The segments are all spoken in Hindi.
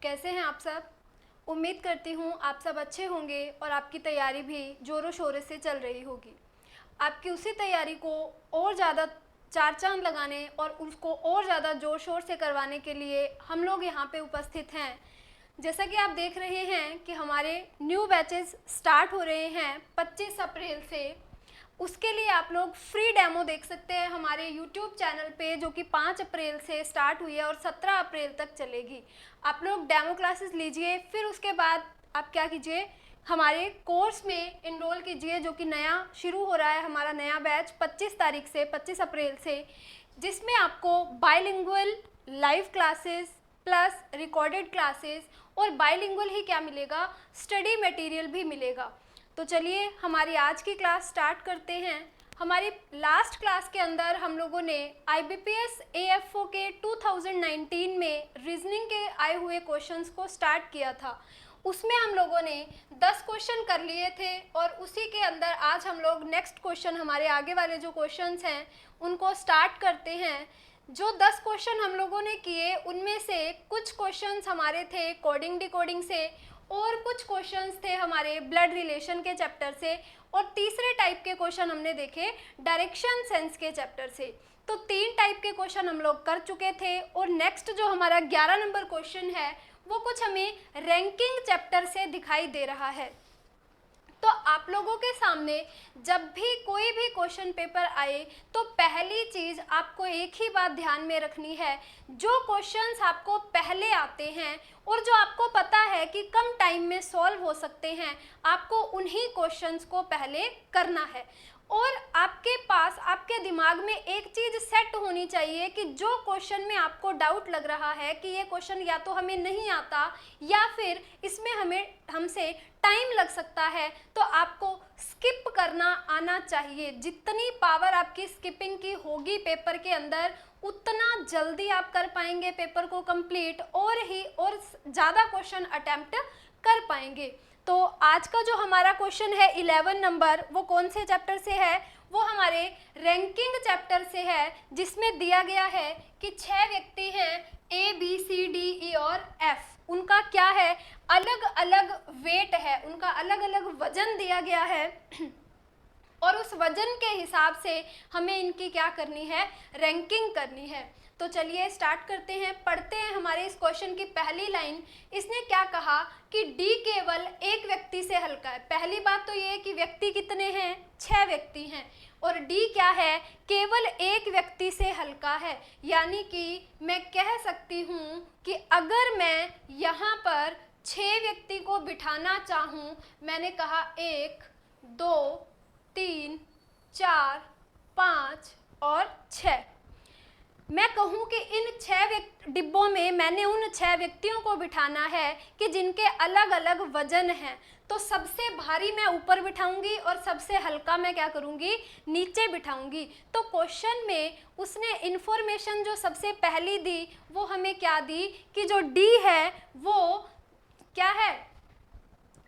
कैसे हैं आप सब? उम्मीद करती हूँ आप सब अच्छे होंगे और आपकी तैयारी भी ज़ोरों शोरों से चल रही होगी। आपकी उसी तैयारी को और ज़्यादा चार चांद लगाने और उसको और ज़्यादा ज़ोर शोर से करवाने के लिए हम लोग यहाँ पे उपस्थित हैं। जैसा कि आप देख रहे हैं कि हमारे न्यू बैचेस स्टार्ट हो रहे हैं 25 अप्रैल से। उसके लिए आप लोग फ्री डेमो देख सकते हैं हमारे यूट्यूब चैनल पे, जो कि 5 अप्रैल से स्टार्ट हुई है और 17 अप्रैल तक चलेगी। आप लोग डेमो क्लासेस लीजिए, फिर उसके बाद आप क्या कीजिए, हमारे कोर्स में इनरोल कीजिए, जो कि नया शुरू हो रहा है हमारा नया बैच 25 तारीख से 25 अप्रैल से, जिसमें आपको bilingual live classes plus recorded classes और बाइलिंगुअल ही क्या मिलेगा, स्टडी मटेरियल भी मिलेगा। तो चलिए हमारी आज की क्लास स्टार्ट करते हैं। हमारी लास्ट क्लास के अंदर हम लोगों ने IBPS AFO के 2019 में रीजनिंग के आए हुए क्वेश्चंस को स्टार्ट किया था। उसमें हम लोगों ने 10 क्वेश्चन कर लिए थे और उसी के अंदर आज हम लोग नेक्स्ट क्वेश्चन, हमारे आगे वाले जो क्वेश्चंस हैं उनको स्टार्ट करते हैं। जो 10 क्वेश्चन हम लोगों ने किए उनमें से कुछ क्वेश्चंस हमारे थे कोडिंग डिकोडिंग से और कुछ क्वेश्चंस थे हमारे ब्लड रिलेशन के चैप्टर से और तीसरे टाइप के क्वेश्चन हमने देखे डायरेक्शन सेंस के चैप्टर से। तो 3 टाइप के क्वेश्चन हम लोग कर चुके थे और नेक्स्ट जो हमारा 11 नंबर क्वेश्चन है वो कुछ हमें रैंकिंग चैप्टर से दिखाई दे रहा है। तो आप लोगों के सामने जब भी कोई भी क्वेश्चन पेपर आए तो पहली चीज़ आपको एक ही बात ध्यान में रखनी है, जो क्वेश्चंस आपको पहले आते हैं और जो आपको पता है कि कम टाइम में सॉल्व हो सकते हैं, आपको उन्हीं क्वेश्चंस को पहले करना है। और आपके पास, आपके दिमाग में एक चीज़ सेट होनी चाहिए कि जो क्वेश्चन में आपको डाउट लग रहा है कि ये क्वेश्चन या तो हमें नहीं आता या फिर इसमें हमसे टाइम लग सकता है, तो आपको स्किप करना आना चाहिए। जितनी पावर आपकी स्किपिंग की होगी पेपर के अंदर, उतना जल्दी आप कर पाएंगे पेपर को कंप्लीट और ज़्यादा क्वेश्चन अटेम्प्ट कर पाएंगे। तो आज का जो हमारा क्वेश्चन है 11 नंबर, वो कौन से चैप्टर से है? वो हमारे रैंकिंग चैप्टर से है, जिसमें दिया गया है कि 6 व्यक्ति हैं A, B, C, D, E और F। उनका क्या है, अलग अलग वेट है, उनका अलग अलग वजन दिया गया है और उस वजन के हिसाब से हमें इनकी क्या करनी है, रैंकिंग करनी है। तो चलिए स्टार्ट करते हैं, पढ़ते हैं हमारे इस क्वेश्चन की पहली लाइन। इसने क्या कहा कि D केवल एक व्यक्ति से हल्का है। पहली बात तो ये है कि व्यक्ति कितने हैं, 6 व्यक्ति हैं और D क्या है, केवल एक व्यक्ति से हल्का है। यानी कि मैं कह सकती हूँ कि अगर मैं यहाँ पर 6 व्यक्ति को बिठाना चाहूँ, मैंने कहा 1 2 3 4 5 और 6, मैं कहूँ कि इन 6 डिब्बों में मैंने उन 6 व्यक्तियों को बिठाना है कि जिनके अलग अलग वजन हैं। तो सबसे भारी मैं ऊपर बिठाऊंगी और सबसे हल्का मैं क्या करूँगी, नीचे बिठाऊंगी। तो क्वेश्चन में उसने इन्फॉर्मेशन जो सबसे पहली दी वो हमें क्या दी कि जो D है वो क्या है,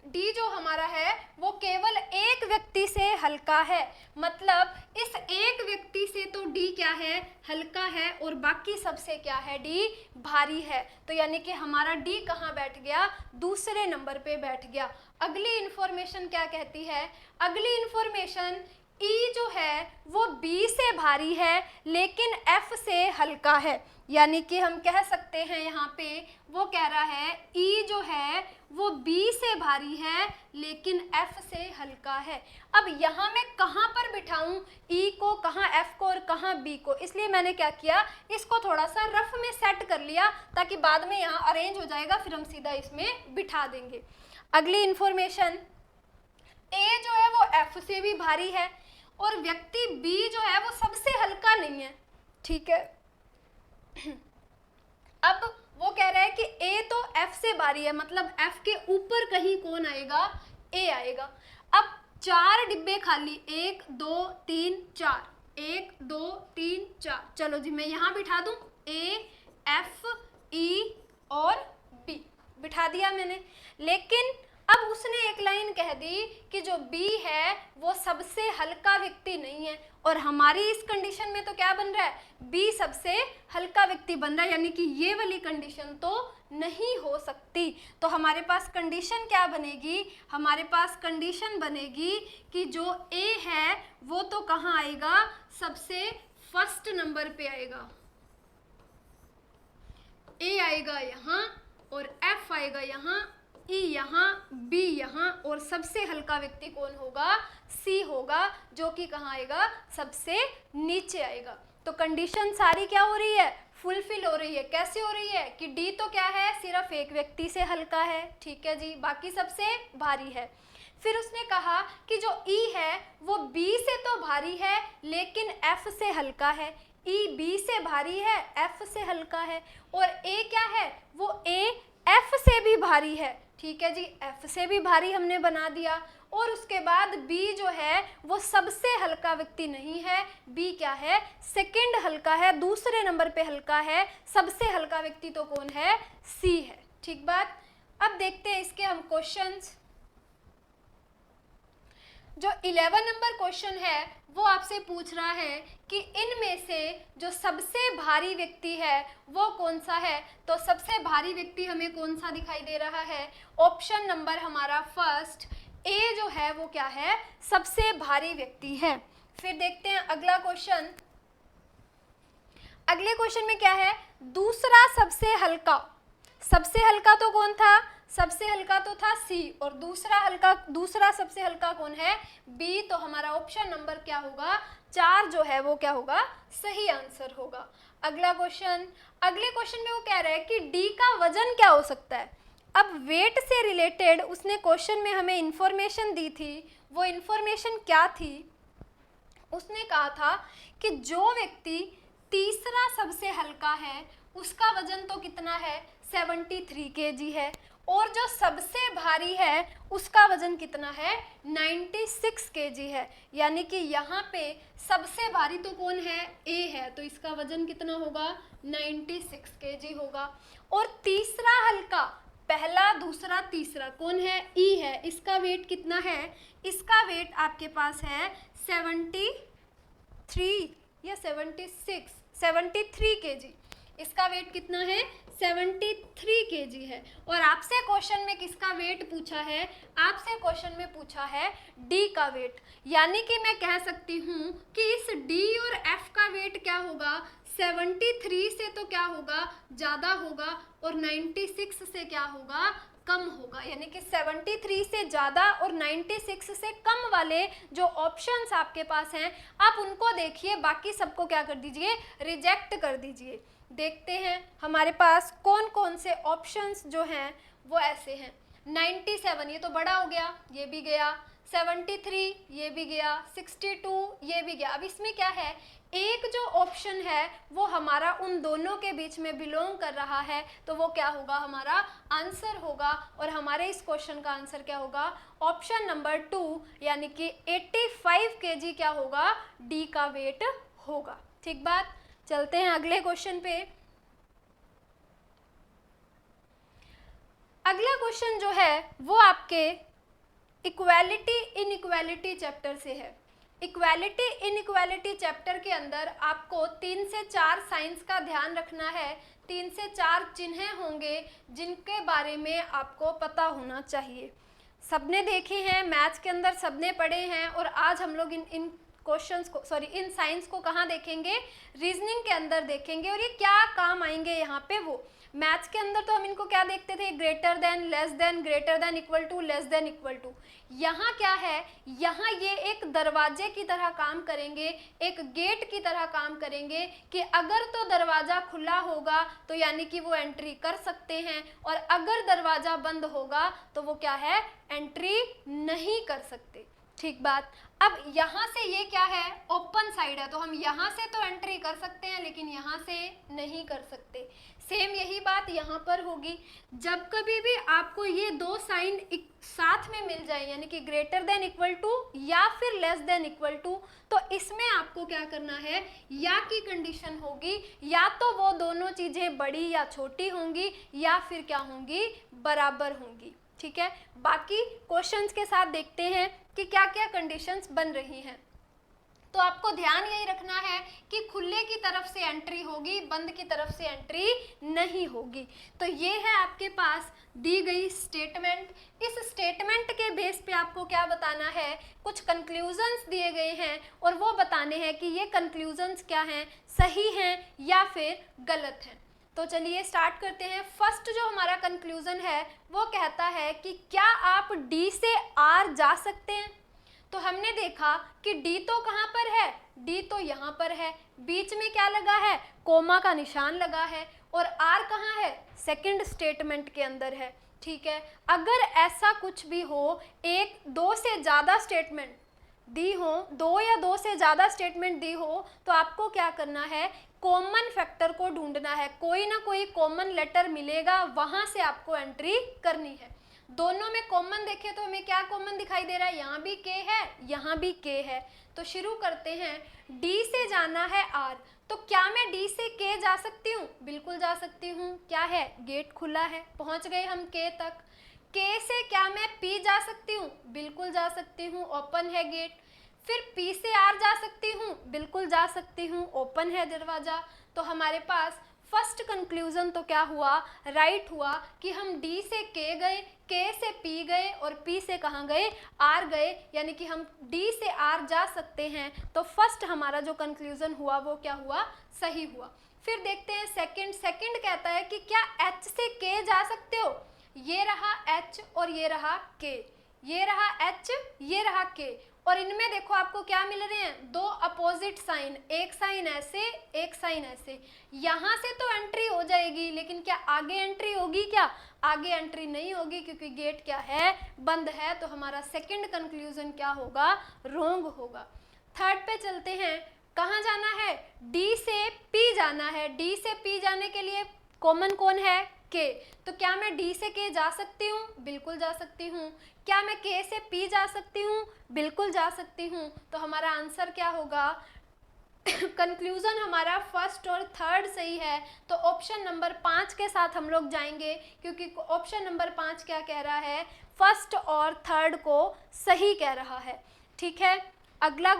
D जो हमारा है वो केवल एक व्यक्ति से हल्का है। मतलब इस एक व्यक्ति से तो D क्या है, हल्का है और बाकी सबसे क्या है, D भारी है। तो यानी कि हमारा D कहाँ बैठ गया, दूसरे नंबर पे बैठ गया। अगली इन्फॉर्मेशन क्या कहती है, अगली इन्फॉर्मेशन E जो है वो B से भारी है लेकिन F से हल्का है। यानी कि हम कह सकते हैं यहाँ पे वो कह रहा है E जो है वो B से भारी है लेकिन F से हल्का है। अब यहाँ मैं कहाँ पर बिठाऊं E को, कहाँ F को और कहाँ B को, इसलिए मैंने क्या किया, इसको थोड़ा सा रफ में सेट कर लिया ताकि बाद में यहाँ अरेंज हो जाएगा, फिर हम सीधा इसमें बिठा देंगे। अगली इन्फॉर्मेशन, A जो है वो F से भी भारी है और व्यक्ति B जो है वो सबसे हल्का नहीं है, ठीक है। अब वो कह रहा है कि A तो F से भारी है, मतलब F के ऊपर कहीं कौन आएगा, A आएगा। अब 4 डिब्बे खाली, 1 2 3 4, 1 2 3 4, चलो जी मैं यहाँ बिठा दूँ A F E और B, बिठा दिया मैंने। लेकिन अब उसने एक लाइन लाइन कह दी कि जो बी है वो सबसे हल्का व्यक्ति नहीं है, और हमारी इस कंडीशन में तो क्या बन रहा है, बी सबसे हल्का व्यक्ति बन रहा है, यानी कि ये वाली कंडीशन तो नहीं हो सकती। तो हमारे पास कंडीशन क्या बनेगी, हमारे पास कंडीशन बनेगी कि जो ए है वो तो कहाँ आएगा, सबसे फर्स्ट नंबर पे आएगा। ए आएगा यहाँ और एफ आएगा यहाँ, ई यहाँ, बी यहाँ, और सबसे हल्का व्यक्ति कौन होगा, सी होगा, जो कि कहाँ आएगा, सबसे नीचे आएगा। तो कंडीशन सारी क्या हो रही है, फुलफिल हो रही है। कैसे हो रही है कि डी तो क्या है, सिर्फ एक व्यक्ति से हल्का है, ठीक है जी, बाकी सबसे भारी है। फिर उसने कहा कि जो ई है वो बी से तो भारी है लेकिन एफ से हल्का है, ई बी से भारी है, एफ से हल्का है, और ए क्या है, वो ए एफ से भी भारी है, ठीक है जी, एफ से भी भारी हमने बना दिया। और उसके बाद बी जो है वो सबसे हल्का व्यक्ति नहीं है, बी क्या है, सेकंड हल्का है, दूसरे नंबर पे हल्का है, सबसे हल्का व्यक्ति तो कौन है, सी है, ठीक बात। अब देखते हैं इसके हम क्वेश्चंस। जो 11 नंबर क्वेश्चन है वो आपसे पूछ रहा है कि इनमें से जो सबसे भारी व्यक्ति है वो कौन सा है। तो सबसे भारी व्यक्ति हमें कौन सा दिखाई दे रहा है, ऑप्शन नंबर हमारा फर्स्ट ए जो है वो क्या है, सबसे भारी व्यक्ति है। फिर देखते हैं अगला क्वेश्चन। अगले क्वेश्चन में क्या है, दूसरा सबसे हल्का, सबसे हल्का तो कौन था, सबसे हल्का तो था सी, और दूसरा सबसे हल्का कौन है, बी। तो हमारा ऑप्शन नंबर क्या होगा, 4 जो है वो क्या होगा, सही आंसर होगा। अगला क्वेश्चन, अगले क्वेश्चन में वो कह रहा है कि डी का वजन क्या हो सकता है। अब वेट से रिलेटेड उसने क्वेश्चन में हमें इंफॉर्मेशन दी थी, वो इंफॉर्मेशन क्या थी, उसने कहा था कि जो व्यक्ति तीसरा सबसे हल्का है उसका वजन तो कितना है, 73 kg है, और जो सबसे भारी है उसका वजन कितना है, 96 kg है। यानी कि यहाँ पे सबसे भारी तो कौन है, ए है, तो इसका वजन कितना होगा, 96 kg होगा। और तीसरा हल्का, पहला दूसरा तीसरा कौन है, ई है, इसका वेट कितना है, इसका वेट आपके पास है 73 या 73 kg, इसका वेट कितना है, 73 kg है। और आपसे क्वेश्चन में किसका वेट पूछा है, आपसे क्वेश्चन में पूछा है डी का वेट। यानी कि मैं कह सकती हूँ कि इस डी और एफ का वेट क्या होगा, 73 से तो क्या होगा, ज़्यादा होगा, और 96 से क्या होगा, कम होगा। यानी कि 73 से ज़्यादा और 96 से कम वाले जो ऑप्शंस आपके पास हैं आप उनको देखिए, बाकी सबको क्या कर दीजिए, रिजेक्ट कर दीजिए। देखते हैं हमारे पास कौन कौन से ऑप्शंस जो हैं वो ऐसे हैं। 97 ये तो बड़ा हो गया, ये भी गया, 73 ये भी गया, 62 ये भी गया। अब इसमें क्या है, एक जो ऑप्शन है वो हमारा उन दोनों के बीच में बिलोंग कर रहा है, तो वो क्या होगा, हमारा आंसर होगा। और हमारे इस क्वेश्चन का आंसर क्या होगा, ऑप्शन नंबर 2 यानी कि 85 kg क्या होगा, डी का वेट होगा। ठीक बात, चलते हैं अगले क्वेश्चन पे। अगला क्वेश्चन जो है वो आपके इक्वालिटी इनइक्वालिटी चैप्टर से है। इक्वालिटी इनइक्वालिटी चैप्टर के अंदर आपको 3 से 4 साइंस का ध्यान रखना है। 3 से 4 चिन्ह होंगे जिनके बारे में आपको पता होना चाहिए। सबने देखे हैं, मैथ्स के अंदर सबने पढ़े हैं, और आज हम लोग इन क्वेश्चंस को इन साइंस को कहाँ देखेंगे, रीजनिंग के अंदर देखेंगे, और ये क्या काम आएंगे यहाँ पे। वो मैथ्स के अंदर तो हम इनको क्या देखते थे, greater than, less than, greater than, equal to, less than, equal to. यहाँ क्या है, यहाँ ये एक दरवाजे की तरह काम करेंगे, एक गेट की तरह काम करेंगे कि अगर तो दरवाज़ा खुला होगा तो यानी कि वो एंट्री कर सकते हैं, और अगर दरवाज़ा बंद होगा तो वो क्या है, एंट्री नहीं कर सकते। ठीक बात। अब यहाँ से ये क्या है, ओपन साइड है, तो हम यहाँ से तो एंट्री कर सकते हैं लेकिन यहाँ से नहीं कर सकते। सेम यही बात यहाँ पर होगी। जब कभी भी आपको ये दो साइन साथ में मिल जाए, यानी कि ग्रेटर देन इक्वल टू या फिर लेस देन इक्वल टू, तो इसमें आपको क्या करना है, या की कंडीशन होगी, या तो वो दोनों चीज़ें बड़ी या छोटी होंगी या फिर क्या होंगी, बराबर होंगी। ठीक है, बाकी क्वेश्चंस के साथ देखते हैं कि क्या क्या कंडीशंस बन रही हैं। तो आपको ध्यान यही रखना है कि खुले की तरफ से एंट्री होगी, बंद की तरफ से एंट्री नहीं होगी। तो ये है आपके पास दी गई स्टेटमेंट। इस स्टेटमेंट के बेस पे आपको क्या बताना है, कुछ कंक्लूजन्स दिए गए हैं और वो बताने हैं कि ये कंक्लूजन्स क्या हैं, सही हैं या फिर गलत हैं। तो चलिए स्टार्ट करते हैं। फर्स्ट जो हमारा कंक्लूजन है वो कहता है कि क्या आप डी से आर जा सकते हैं। तो हमने देखा कि डी तो कहाँ पर है, डी तो यहाँ पर है, बीच में क्या लगा है, कोमा का निशान लगा है, और आर कहाँ है, सेकंड स्टेटमेंट के अंदर है। ठीक है, अगर ऐसा कुछ भी हो, एक दो से ज़्यादा स्टेटमेंट दी हो, दो या दो से ज़्यादा स्टेटमेंट दी हो, तो आपको क्या करना है, कॉमन फैक्टर को ढूंढना है। कोई ना कोई कॉमन लेटर मिलेगा, वहाँ से आपको एंट्री करनी है। दोनों में कॉमन देखें तो हमें क्या कॉमन दिखाई दे रहा है, यहाँ भी के है, यहाँ भी के है। तो शुरू करते हैं, डी से जाना है आर, तो क्या मैं डी से के जा सकती हूँ, बिल्कुल जा सकती हूँ। क्या है, गेट खुला है, पहुँच गए हम के तक। के से क्या मैं पी जा सकती हूँ, बिल्कुल जा सकती हूँ, ओपन है गेट। फिर पी से आर जा सकती हूँ, बिल्कुल जा सकती हूँ, ओपन है दरवाज़ा। तो हमारे पास फर्स्ट कंक्लूजन तो क्या हुआ, राइट हुआ कि हम डी से के गए, के से पी गए और पी से कहाँ गए, आर गए, यानी कि हम डी से आर जा सकते हैं। तो फर्स्ट हमारा जो कंक्लूजन हुआ वो क्या हुआ, सही हुआ। फिर देखते हैं सेकंड कहता है कि क्या एच से के जा सकते हो। ये रहा एच और ये रहा के, ये रहा एच, ये रहा के, और इनमें देखो आपको क्या मिल रहे हैं, दो अपोजिट साइन, एक साइन ऐसे, एक साइन ऐसे। यहाँ से तो एंट्री हो जाएगी, लेकिन क्या आगे एंट्री होगी, क्या आगे एंट्री नहीं होगी, क्योंकि गेट क्या है, बंद है। तो हमारा सेकंड कंक्लूजन क्या होगा, रॉन्ग होगा। थर्ड पे चलते हैं, कहाँ जाना है, डी से पी जाना है। डी से पी जाने के लिए कॉमन कौन है, के। तो क्या मैं डी से के जा सकती हूँ, बिल्कुल जा सकती हूँ। क्या मैं के से पी जा सकती हूँ, बिल्कुल जा सकती हूँ। तो हमारा आंसर क्या होगा, कंक्लूजन हमारा फर्स्ट और थर्ड सही है। तो ऑप्शन नंबर 5 के साथ हम लोग जाएंगे, क्योंकि ऑप्शन नंबर 5 क्या कह रहा है, फर्स्ट और थर्ड को सही कह रहा है। ठीक है, अगला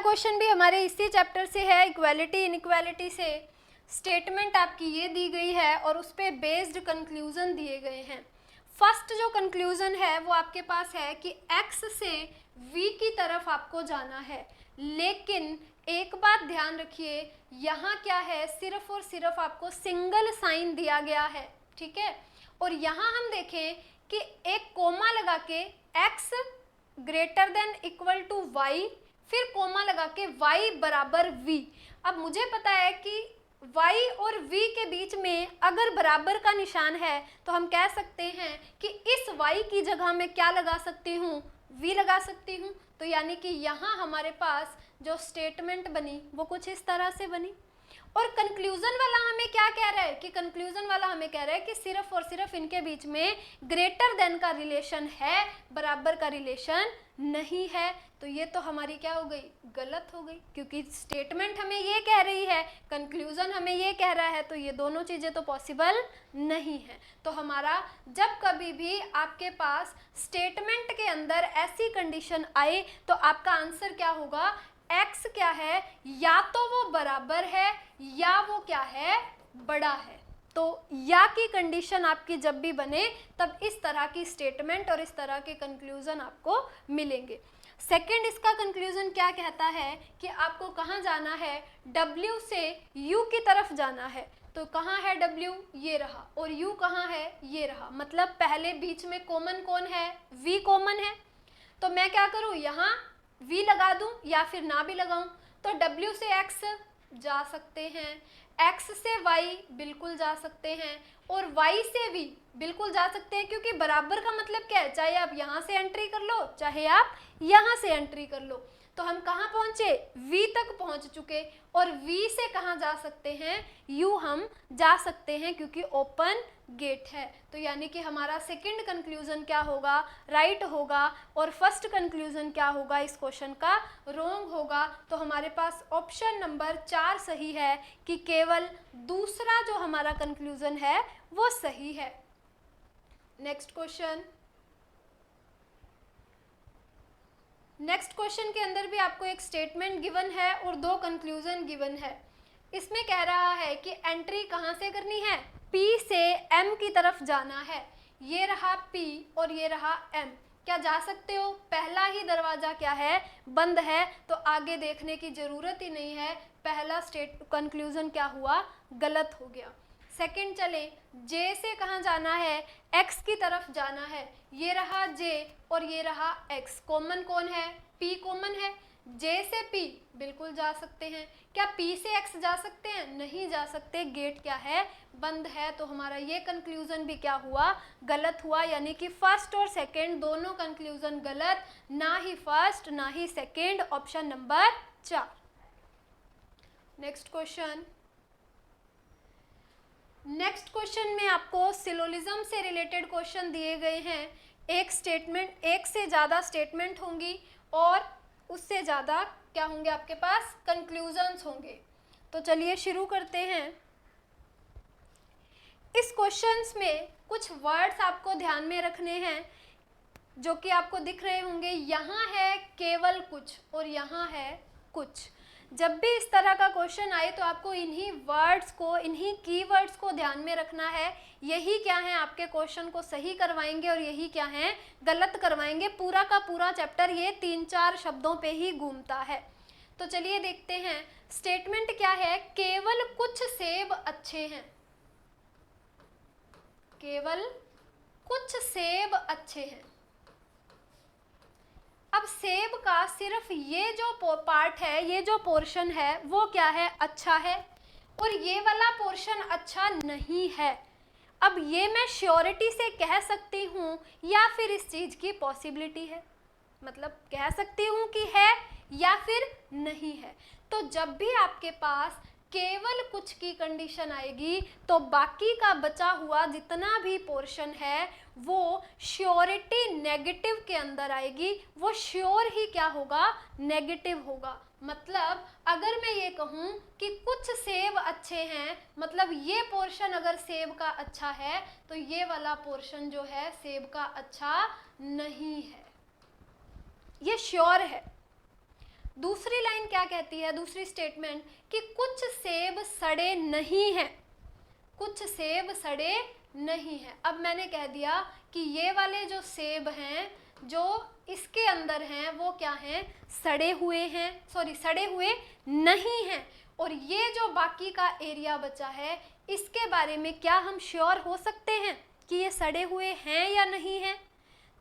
क्वेश्चन भी हमारे इसी चैप्टर से है, इक्वालिटी इनइक्वालिटी से। स्टेटमेंट आपकी ये दी गई है और उस पर बेस्ड कंक्लूजन दिए गए हैं। फर्स्ट जो कंक्लूजन है वो आपके पास है कि x से v की तरफ आपको जाना है, लेकिन एक बात ध्यान रखिए, यहाँ क्या है, सिर्फ और सिर्फ आपको सिंगल साइन दिया गया है। ठीक है, और यहाँ हम देखें कि एक कोमा लगा के x greater than equal to y, फिर कोमा लगा के y बराबर v। अब मुझे पता है कि y और v के बीच में अगर बराबर का निशान है तो हम कह सकते हैं कि इस y की जगह में क्या लगा सकती हूँ, v लगा सकती हूँ। तो यानी कि यहाँ हमारे पास जो स्टेटमेंट बनी वो कुछ इस तरह से बनी। और कंक्लूजन वाला हमें क्या कह रहा है, कि कंक्लूजन वाला हमें कह रहा है कि सिर्फ और सिर्फ इनके बीच में ग्रेटर देन का रिलेशन है, बराबर का रिलेशन नहीं है। तो ये तो हमारी क्या हो गई, गलत हो गई, क्योंकि स्टेटमेंट हमें ये कह रही है, कंक्लूजन हमें ये कह रहा है, तो ये दोनों चीज़ें तो पॉसिबल नहीं है। तो हमारा जब कभी भी आपके पास स्टेटमेंट के अंदर ऐसी कंडीशन आए तो आपका आंसर क्या होगा, x क्या है, या तो वो बराबर है या वो क्या है, बड़ा है। तो या की कंडीशन आपकी जब भी बने तब इस तरह की स्टेटमेंट और इस तरह के कंक्लूजन आपको मिलेंगे। सेकंड इसका कंक्लूजन क्या कहता है कि आपको कहाँ जाना है, W से U की तरफ जाना है। तो कहाँ है W, ये रहा, और U कहाँ है, ये रहा। मतलब पहले बीच में कॉमन कौन है, V कॉमन है। तो मैं क्या करूँ, यहाँ v लगा दूं या फिर ना भी लगाऊं। तो w से x जा सकते हैं, x से y बिल्कुल जा सकते हैं, और y से v बिल्कुल जा सकते हैं, क्योंकि बराबर का मतलब क्या है, चाहे आप यहाँ से एंट्री कर लो चाहे आप यहाँ से एंट्री कर लो। तो हम कहाँ पहुँचे, v तक पहुँच चुके, और v से कहाँ जा सकते हैं, u हम जा सकते हैं, क्योंकि ओपन गेट है। तो यानी कि हमारा सेकंड कंक्लूजन क्या होगा, राइट होगा, और फर्स्ट कंक्लूजन क्या होगा इस क्वेश्चन का, रॉन्ग होगा। तो हमारे पास ऑप्शन नंबर 4 सही है कि केवल दूसरा जो हमारा कंक्लूजन है वो सही है। नेक्स्ट क्वेश्चन के अंदर भी आपको एक स्टेटमेंट गिवन है और 2 कंक्लूजन गिवन है। इसमें कह रहा है कि एंट्री कहाँ से करनी है, P से M की तरफ जाना है। ये रहा P और ये रहा M। क्या जा सकते हो, पहला ही दरवाजा क्या है, बंद है, तो आगे देखने की जरूरत ही नहीं है। पहला कंक्लूजन क्या हुआ, गलत हो गया। सेकंड चले, J से कहाँ जाना है, X की तरफ जाना है। ये रहा J और ये रहा X। कॉमन कौन है, P कॉमन है। J से P बिल्कुल जा सकते हैं। क्या P से X जा सकते हैं, नहीं जा सकते, गेट क्या है, बंद है। तो हमारा ये कंक्लूजन भी क्या हुआ, गलत हुआ। यानी कि फर्स्ट और सेकंड दोनों कंक्लूजन गलत, ना ही फर्स्ट ना ही second, option number 4। Next question में आपको सिलोजिज्म से रिलेटेड क्वेश्चन दिए गए हैं। एक से ज़्यादा स्टेटमेंट होंगी और उससे ज़्यादा क्या होंगे आपके पास, कंक्लूजन्स होंगे। तो चलिए शुरू करते हैं। इस क्वेश्चंस में कुछ वर्ड्स आपको ध्यान में रखने हैं जो कि आपको दिख रहे होंगे। यहाँ है केवल कुछ और यहाँ है कुछ। जब भी इस तरह का क्वेश्चन आए तो आपको इन्हीं वर्ड्स को, इन्हीं कीवर्ड्स को ध्यान में रखना है। यही क्या है, आपके क्वेश्चन को सही करवाएंगे और यही क्या है, गलत करवाएंगे। पूरा का पूरा चैप्टर ये 3-4 शब्दों पे ही घूमता है। तो चलिए देखते हैं स्टेटमेंट क्या है। केवल कुछ सेब अच्छे हैं, केवल कुछ सेब अच्छे हैं। अब सेब का सिर्फ ये जो पार्ट है, ये जो पोर्शन है वो क्या है, अच्छा है, और ये वाला पोर्शन अच्छा नहीं है। अब ये मैं श्योरिटी से कह सकती हूँ या फिर इस चीज़ की पॉसिबिलिटी है, मतलब कह सकती हूँ कि है या फिर नहीं है। तो जब भी आपके पास केवल कुछ की कंडीशन आएगी तो बाकी का बचा हुआ जितना भी पोर्शन है वो श्योरिटी नेगेटिव के अंदर आएगी। वो श्योर ही क्या होगा, नेगेटिव होगा। मतलब अगर मैं ये कहूँ कि कुछ सेब अच्छे हैं, मतलब ये पोर्शन अगर सेब का अच्छा है तो ये वाला पोर्शन जो है सेब का अच्छा नहीं है, ये श्योर है। दूसरी लाइन क्या कहती है, दूसरी स्टेटमेंट, कि कुछ सेब सड़े नहीं हैं, कुछ सेब सड़े नहीं हैं। अब मैंने कह दिया कि ये वाले जो सेब हैं जो इसके अंदर हैं वो क्या हैं, सड़े हुए हैं, सड़े हुए नहीं हैं। और ये जो बाकी का एरिया बचा है इसके बारे में क्या हम श्योर हो सकते हैं कि ये सड़े हुए हैं या नहीं हैं?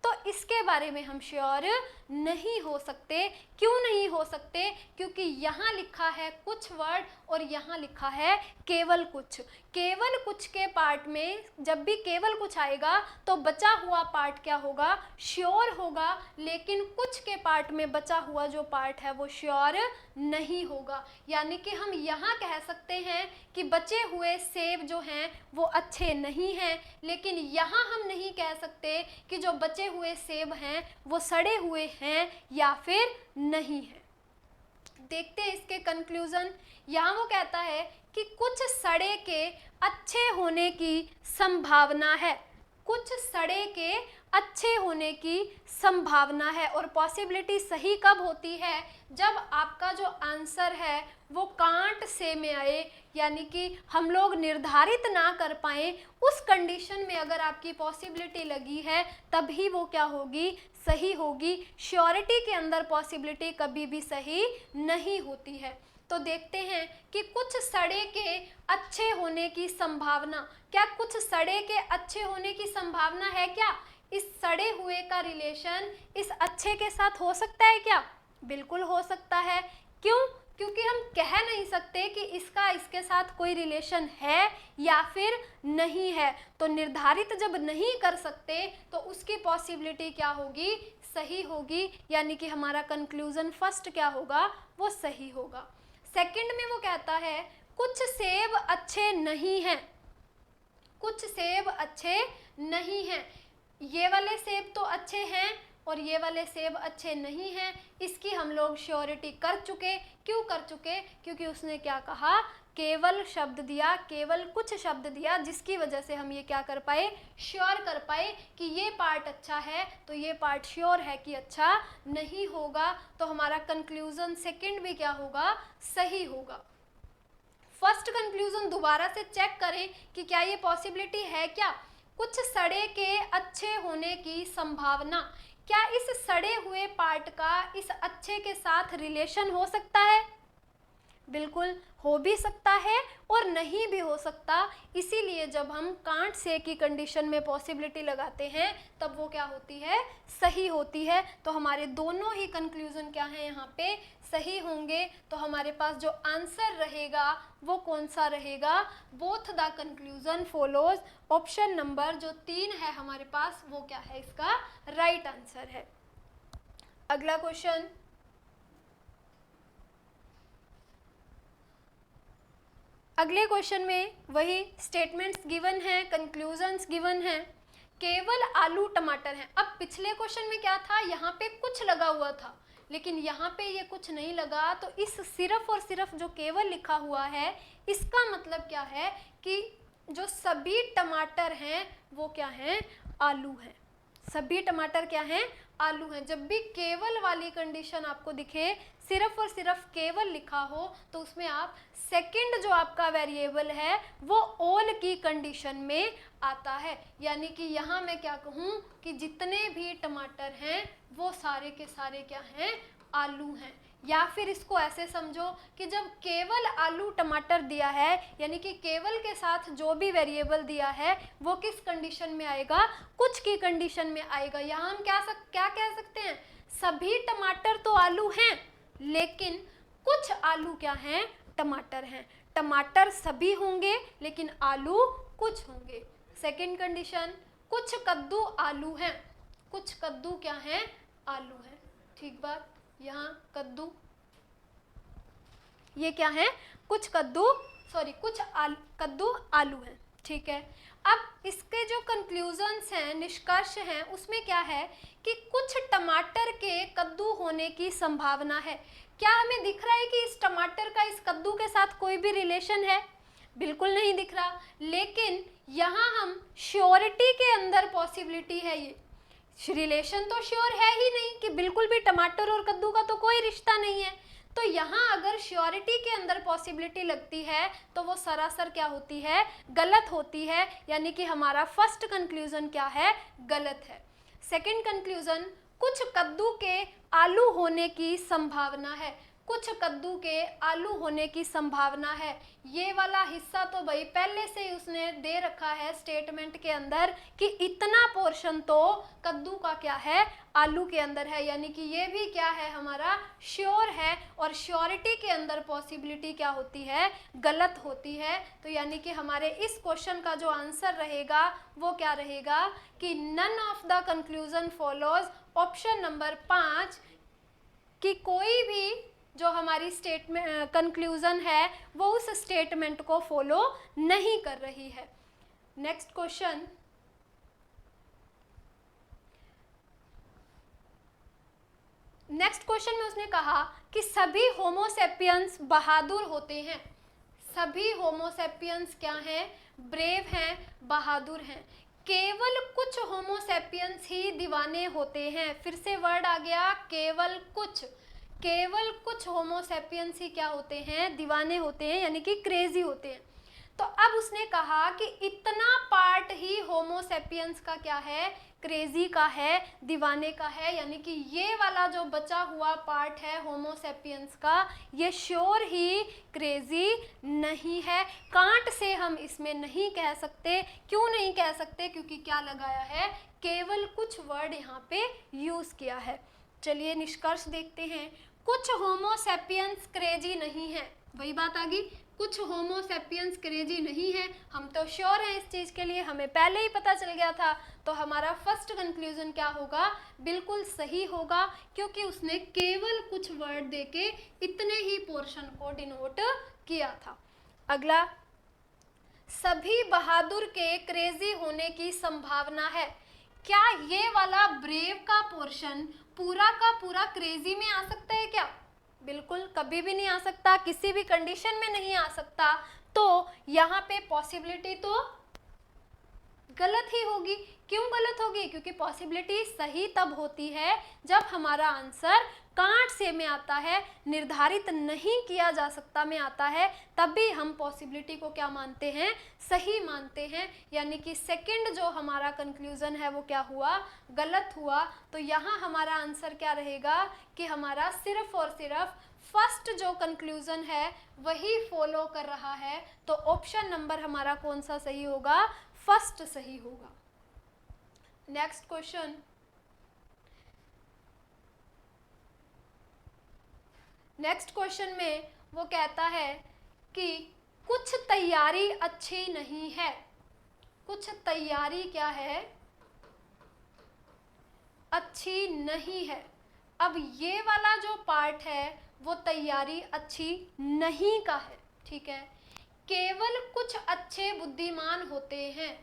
तो इसके बारे में हम श्योर नहीं हो सकते। क्यों नहीं हो सकते? क्योंकि यहाँ लिखा है कुछ वर्ड और यहाँ लिखा है केवल कुछ। केवल कुछ के पार्ट में जब भी केवल कुछ आएगा तो बचा हुआ पार्ट क्या होगा, श्योर होगा, लेकिन कुछ के पार्ट में बचा हुआ जो पार्ट है वो श्योर नहीं होगा। यानी कि हम यहाँ कह सकते हैं कि बचे हुए सेब जो हैं वो अच्छे नहीं हैं, लेकिन यहाँ हम नहीं कह सकते कि जो बचे हुए सेब हैं वो सड़े हुए हैं या फिर नहीं है। देखते हैं इसके कंक्लूजन। यहाँ वो कहता है कि कुछ सड़े के अच्छे होने की संभावना है, कुछ सड़े के अच्छे होने की संभावना है। और पॉसिबिलिटी सही कब होती है, जब आपका जो आंसर है वो कांट से में आए, यानी कि हम लोग निर्धारित ना कर पाए, उस कंडीशन में अगर आपकी पॉसिबिलिटी लगी है तभी वो क्या होगी, सही होगी। श्योरिटी के अंदर पॉसिबिलिटी कभी भी सही नहीं होती है। तो देखते हैं कि कुछ सड़े के अच्छे होने की संभावना, क्या कुछ सड़े के अच्छे होने की संभावना है? क्या इस सड़े हुए का रिलेशन इस अच्छे के साथ हो सकता है? क्या बिल्कुल हो सकता है। क्यों? क्योंकि हम कह नहीं सकते कि इसका इसके साथ कोई रिलेशन है या फिर नहीं है। तो निर्धारित जब नहीं कर सकते तो उसकी पॉसिबिलिटी क्या होगी, सही होगी। यानी कि हमारा कंक्लूजन फर्स्ट क्या होगा, वो सही होगा। सेकंड में वो कहता है कुछ सेब अच्छे नहीं हैं, कुछ सेब अच्छे नहीं हैं। ये वाले सेब तो अच्छे हैं और ये वाले सेब अच्छे नहीं हैं, इसकी हम लोग श्योरिटी कर चुके। क्यों कर चुके? क्योंकि उसने क्या कहा, केवल शब्द दिया, केवल कुछ शब्द दिया, जिसकी वजह से हम ये क्या कर पाए, श्योर कर पाए कि ये पार्ट अच्छा है, तो ये पार्ट श्योर है कि अच्छा नहीं होगा। तो हमारा कंक्लूजन सेकंड भी क्या होगा, सही होगा। फर्स्ट कंक्लूजन दोबारा से चेक करें कि क्या ये पॉसिबिलिटी है क्या, कुछ सड़े के अच्छे होने की संभावना, क्या इस सड़े हुए पार्ट का इस अच्छे के साथ रिलेशन हो सकता है? बिल्कुल हो भी सकता है और नहीं भी हो सकता। इसीलिए जब हम कांट से की कंडीशन में पॉसिबिलिटी लगाते हैं तब वो क्या होती है, सही होती है। तो हमारे दोनों ही कंक्लूजन क्या हैं, यहाँ पे सही होंगे। तो हमारे पास जो आंसर रहेगा वो कौन सा रहेगा, both the conclusion follows, option number जो 3 है हमारे पास वो क्या है, इसका राइट आंसर है। अगला क्वेश्चन, अगले क्वेश्चन में वही स्टेटमेंट्स गिवन हैं, कंक्लूजन्स गिवन हैं, केवल आलू टमाटर हैं। अब पिछले क्वेश्चन में क्या था, यहाँ पे कुछ लगा हुआ था, लेकिन यहाँ पे ये कुछ नहीं लगा। तो इस सिर्फ और सिर्फ जो केवल लिखा हुआ है, इसका मतलब क्या है कि जो सभी टमाटर हैं वो क्या हैं, आलू हैं। सभी टमाटर क्या हैं, आलू हैं। जब भी केवल वाली कंडीशन आपको दिखे, सिर्फ और सिर्फ केवल लिखा हो, तो उसमें आप सेकंड जो आपका वेरिएबल है वो ऑल की कंडीशन में आता है। यानी कि यहाँ मैं क्या कहूँ कि जितने भी टमाटर हैं वो सारे के सारे क्या हैं, आलू हैं। या फिर इसको ऐसे समझो कि जब केवल आलू टमाटर दिया है, यानी कि केवल के साथ जो भी वेरिएबल दिया है वो किस कंडीशन में आएगा, कुछ की कंडीशन में आएगा। यहाँ हम क्या कह सकते हैं, सभी टमाटर तो आलू हैं, लेकिन कुछ आलू क्या हैं, टमाटर हैं। टमाटर सभी होंगे लेकिन आलू कुछ होंगे। सेकंड कंडीशन, कुछ कद्दू आलू हैं, कुछ कद्दू क्या हैं, आलू हैं। ठीक बात, यहाँ कद्दू, ये क्या है, कुछ कद्दू, कुछ कद्दू आलू हैं। ठीक है, अब इसके जो कंक्लूजन्स हैं, निष्कर्ष हैं, उसमें क्या है कि कुछ टमाटर के कद्दू होने की संभावना है। क्या हमें दिख रहा है कि इस टमाटर का इस कद्दू के साथ कोई भी रिलेशन है? बिल्कुल नहीं दिख रहा। लेकिन यहाँ हम श्योरिटी के अंदर पॉसिबिलिटी है, ये रिलेशन तो श्योर है ही नहीं कि बिल्कुल भी टमाटर और कद्दू का तो कोई रिश्ता नहीं है। तो यहाँ अगर श्योरिटी के अंदर पॉसिबिलिटी लगती है तो वो सरासर क्या होती है, गलत होती है। यानी कि हमारा फर्स्ट कंक्लूजन क्या है, गलत है। सेकंड कंक्लूजन, कुछ कद्दू के आलू होने की संभावना है, कुछ कद्दू के आलू होने की संभावना है। ये वाला हिस्सा तो भाई पहले से ही उसने दे रखा है स्टेटमेंट के अंदर कि इतना पोर्शन तो कद्दू का क्या है, आलू के अंदर है। यानी कि ये भी क्या है, हमारा श्योर है। और श्योरिटी के अंदर पॉसिबिलिटी क्या होती है, गलत होती है। तो यानी कि हमारे इस क्वेश्चन का जो आंसर रहेगा वो क्या रहेगा कि none of the conclusion follows, option number 5, कि कोई भी जो हमारी स्टेटमेंट कंक्लूजन है वो उस स्टेटमेंट को फॉलो नहीं कर रही है। नेक्स्ट क्वेश्चन, नेक्स्ट क्वेश्चन में उसने कहा कि सभी होमोसेपियंस बहादुर होते हैं। सभी होमोसेपियंस क्या हैं, ब्रेव हैं, बहादुर हैं। केवल कुछ होमोसेपियंस ही दीवाने होते हैं। फिर से वर्ड आ गया, केवल कुछ। केवल कुछ होमोसेपियंस ही क्या होते हैं, दीवाने होते हैं, यानी कि क्रेजी होते हैं। तो अब उसने कहा कि इतना पार्ट ही होमोसेपियंस का क्या है, क्रेजी का है, दीवाने का है। यानी कि ये वाला जो बचा हुआ पार्ट है होमोसेपियंस का, ये श्योर ही क्रेजी नहीं है। कांट से हम इसमें नहीं कह सकते। क्यों नहीं कह सकते? क्योंकि क्या लगाया है, केवल कुछ वर्ड यहाँ पे यूज किया है। चलिए निष्कर्ष देखते हैं। कुछ होमोसेपियंस क्रेजी नहीं है, वही बात आ गई, कुछ होमोसेपियंस क्रेजी नहीं है। हम तो श्योर हैं इस चीज़ के लिए, हमें पहले ही पता चल गया था। तो हमारा फर्स्ट कंक्लूजन क्या होगा, बिल्कुल सही होगा, क्योंकि उसने केवल कुछ वर्ड देके इतने ही पोर्शन को डिनोट किया था। अगला, सभी बहादुर के क्रेजी होने की संभावना है। क्या ये वाला ब्रेव का पोर्शन पूरा का पूरा क्रेजी में आ सकता है क्या? बिल्कुल कभी भी नहीं आ सकता, किसी भी कंडीशन में नहीं आ सकता। तो यहाँ पे पॉसिबिलिटी तो गलत ही होगी। क्यों गलत होगी? क्योंकि पॉसिबिलिटी सही तब होती है जब हमारा आंसर कांट से में आता है, निर्धारित नहीं किया जा सकता में आता है, तब भी हम पॉसिबिलिटी को क्या मानते हैं? सही मानते हैं। यानी कि सेकंड जो हमारा कंक्लूजन है वो क्या हुआ? गलत हुआ। तो यहाँ हमारा आंसर क्या रहेगा कि हमारा सिर्फ और सिर्फ फर्स्ट जो कंक्लूजन है वही फॉलो कर रहा है। तो ऑप्शन नंबर हमारा कौन सा सही होगा? फर्स्ट सही होगा। नेक्स्ट क्वेश्चन, नेक्स्ट क्वेश्चन में वो कहता है कि कुछ तैयारी अच्छी नहीं है। कुछ तैयारी क्या है? अच्छी नहीं है। अब ये वाला जो पार्ट है वो तैयारी अच्छी नहीं का है, ठीक है। केवल कुछ अच्छे बुद्धिमान होते हैं।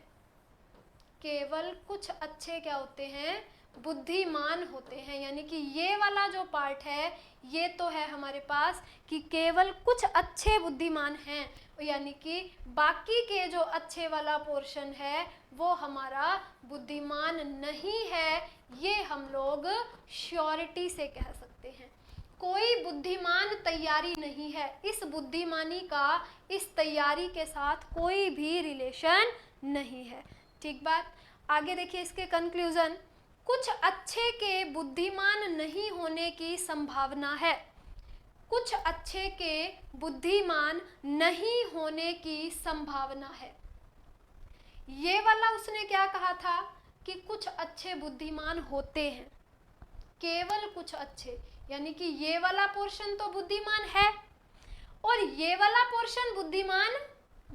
केवल कुछ अच्छे क्या होते हैं? बुद्धिमान होते हैं। यानी कि ये वाला जो पार्ट है ये तो है हमारे पास कि केवल कुछ अच्छे बुद्धिमान हैं, यानी कि बाकी के जो अच्छे वाला पोर्शन है वो हमारा बुद्धिमान नहीं है। ये हम लोग श्योरिटी से कह सकते हैं। कोई बुद्धिमान तैयारी नहीं है। इस बुद्धिमानी का इस तैयारी के साथ कोई भी रिलेशन नहीं है। ठीक बात। आगे देखिए इसके कंक्लूजन। कुछ अच्छे के बुद्धिमान नहीं होने की संभावना है। कुछ अच्छे के बुद्धिमान नहीं होने की संभावना है। ये वाला उसने क्या कहा था कि कुछ अच्छे बुद्धिमान होते हैं, केवल कुछ अच्छे, यानी कि ये वाला पोर्शन तो बुद्धिमान है और ये वाला पोर्शन बुद्धिमान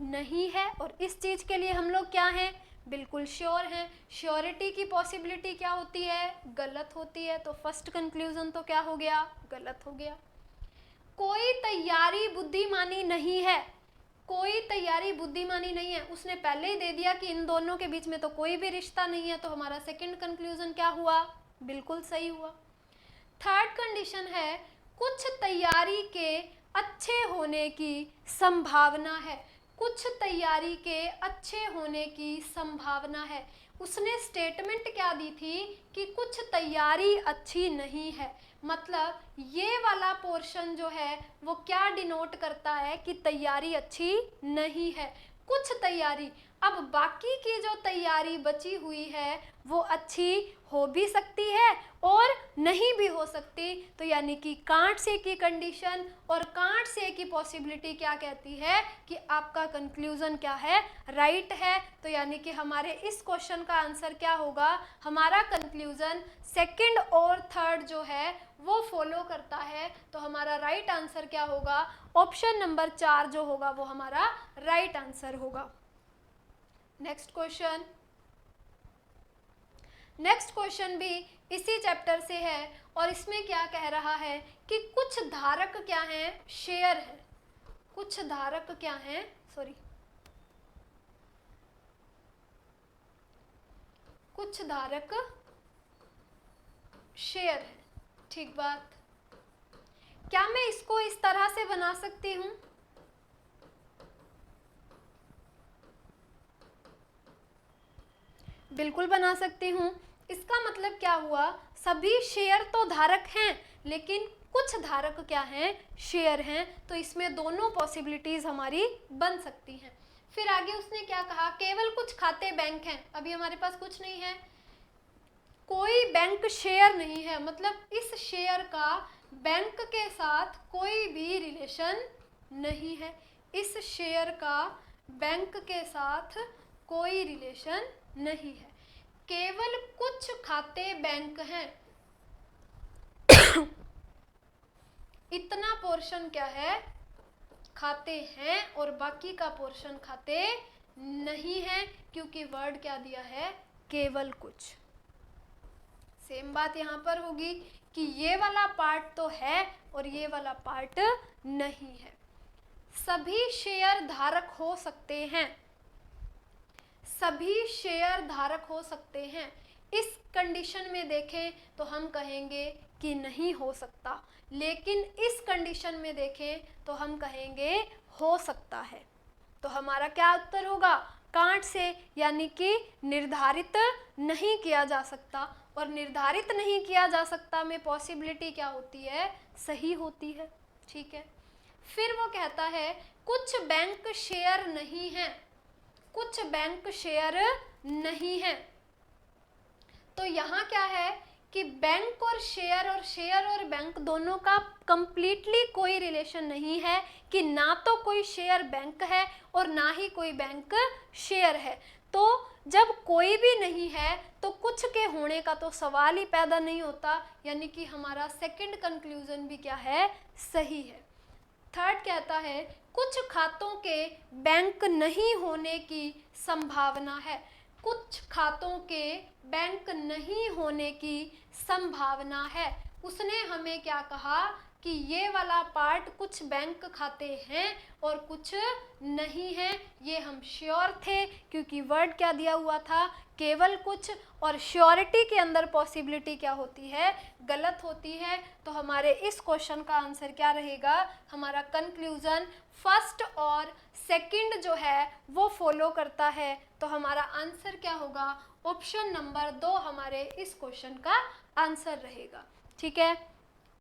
नहीं है। और इस चीज के लिए हम लोग क्या हैं? बिल्कुल श्योर हैं। श्योरिटी की पॉसिबिलिटी क्या होती है? गलत होती है। तो फर्स्ट कंक्लूजन तो क्या हो गया? गलत हो गया। कोई तैयारी बुद्धिमानी नहीं है। कोई तैयारी बुद्धिमानी नहीं है, उसने पहले ही दे दिया कि इन दोनों के बीच में तो कोई भी रिश्ता नहीं है। तो हमारा सेकंड कंक्लूजन क्या हुआ? बिल्कुल सही हुआ। थर्ड कंडीशन है कुछ तैयारी के अच्छे होने की संभावना है। कुछ तैयारी के अच्छे होने की संभावना है। उसने स्टेटमेंट क्या दी थी कि कुछ तैयारी अच्छी नहीं है। मतलब ये वाला पोर्शन जो है वो क्या डिनोट करता है कि तैयारी अच्छी नहीं है। कुछ तैयारी, अब बाकी की जो तैयारी बची हुई है वो अच्छी हो भी सकती है और नहीं भी हो सकती। तो यानी कि कांट से की कंडीशन और कांट से की पॉसिबिलिटी क्या कहती है कि आपका कंक्लूजन क्या है? राइट है। तो यानी कि हमारे इस क्वेश्चन का आंसर क्या होगा? हमारा कंक्लूजन सेकंड और थर्ड जो है वो फॉलो करता है। तो हमारा राइट आंसर क्या होगा? ऑप्शन नंबर 4 जो होगा वो हमारा राइट आंसर होगा। नेक्स्ट क्वेश्चन, नेक्स्ट क्वेश्चन भी इसी चैप्टर से है और इसमें क्या कह रहा है कि कुछ धारक क्या हैं? शेयर है। कुछ धारक क्या हैं? कुछ धारक शेयर है। ठीक बात। क्या मैं इसको इस तरह से बना सकती हूं? बिल्कुल बना सकती हूँ। इसका मतलब क्या हुआ? सभी शेयर तो धारक हैं लेकिन कुछ धारक क्या हैं? शेयर हैं। तो इसमें दोनों पॉसिबिलिटीज हमारी बन सकती हैं। फिर आगे उसने क्या कहा? केवल कुछ खाते बैंक हैं। अभी हमारे पास कुछ नहीं है, कोई बैंक शेयर नहीं है, मतलब इस शेयर का बैंक के साथ कोई भी रिलेशन नहीं है। इस शेयर का बैंक के साथ कोई रिलेशन नहीं है। केवल कुछ खाते बैंक हैं। इतना पोर्शन क्या है? खाते हैं और बाकी का पोर्शन खाते नहीं है, क्योंकि वर्ड क्या दिया है? केवल कुछ। सेम बात यहाँ पर होगी कि ये वाला पार्ट तो है और ये वाला पार्ट नहीं है। सभी शेयर धारक हो सकते हैं। सभी शेयर धारक हो सकते हैं। इस कंडीशन में देखें तो हम कहेंगे कि नहीं हो सकता, लेकिन इस कंडीशन में देखें तो हम कहेंगे हो सकता है। तो हमारा क्या उत्तर होगा? कांट से, यानी कि निर्धारित नहीं किया जा सकता, और निर्धारित नहीं किया जा सकता में पॉसिबिलिटी क्या होती है? सही होती है। ठीक है, फिर वो कहता है कुछ बैंक शेयर नहीं है, कुछ बैंक शेयर नहीं है। तो यहाँ क्या है कि बैंक और शेयर और बैंक दोनों का कंप्लीटली कोई रिलेशन नहीं है, कि ना तो कोई शेयर बैंक है और ना ही कोई बैंक शेयर है। तो जब कोई भी नहीं है तो कुछ के होने का तो सवाल ही पैदा नहीं होता, यानी कि हमारा सेकंड कंक्लूजन भी क्या है? सही है। थर्ड कहता है कुछ खातों के बैंक नहीं होने की संभावना है, कुछ खातों के बैंक नहीं होने की संभावना है। उसने हमें क्या कहा कि ये वाला पार्ट कुछ बैंक खाते हैं और कुछ नहीं हैं, ये हम श्योर थे, क्योंकि वर्ड क्या दिया हुआ था? केवल कुछ। और श्योरिटी के अंदर पॉसिबिलिटी क्या होती है? गलत होती है। तो हमारे इस क्वेश्चन का आंसर क्या रहेगा? हमारा कंक्लूजन फर्स्ट और सेकंड जो है वो फॉलो करता है। तो हमारा आंसर क्या होगा? ऑप्शन नंबर 2 हमारे इस क्वेश्चन का आंसर रहेगा। ठीक है।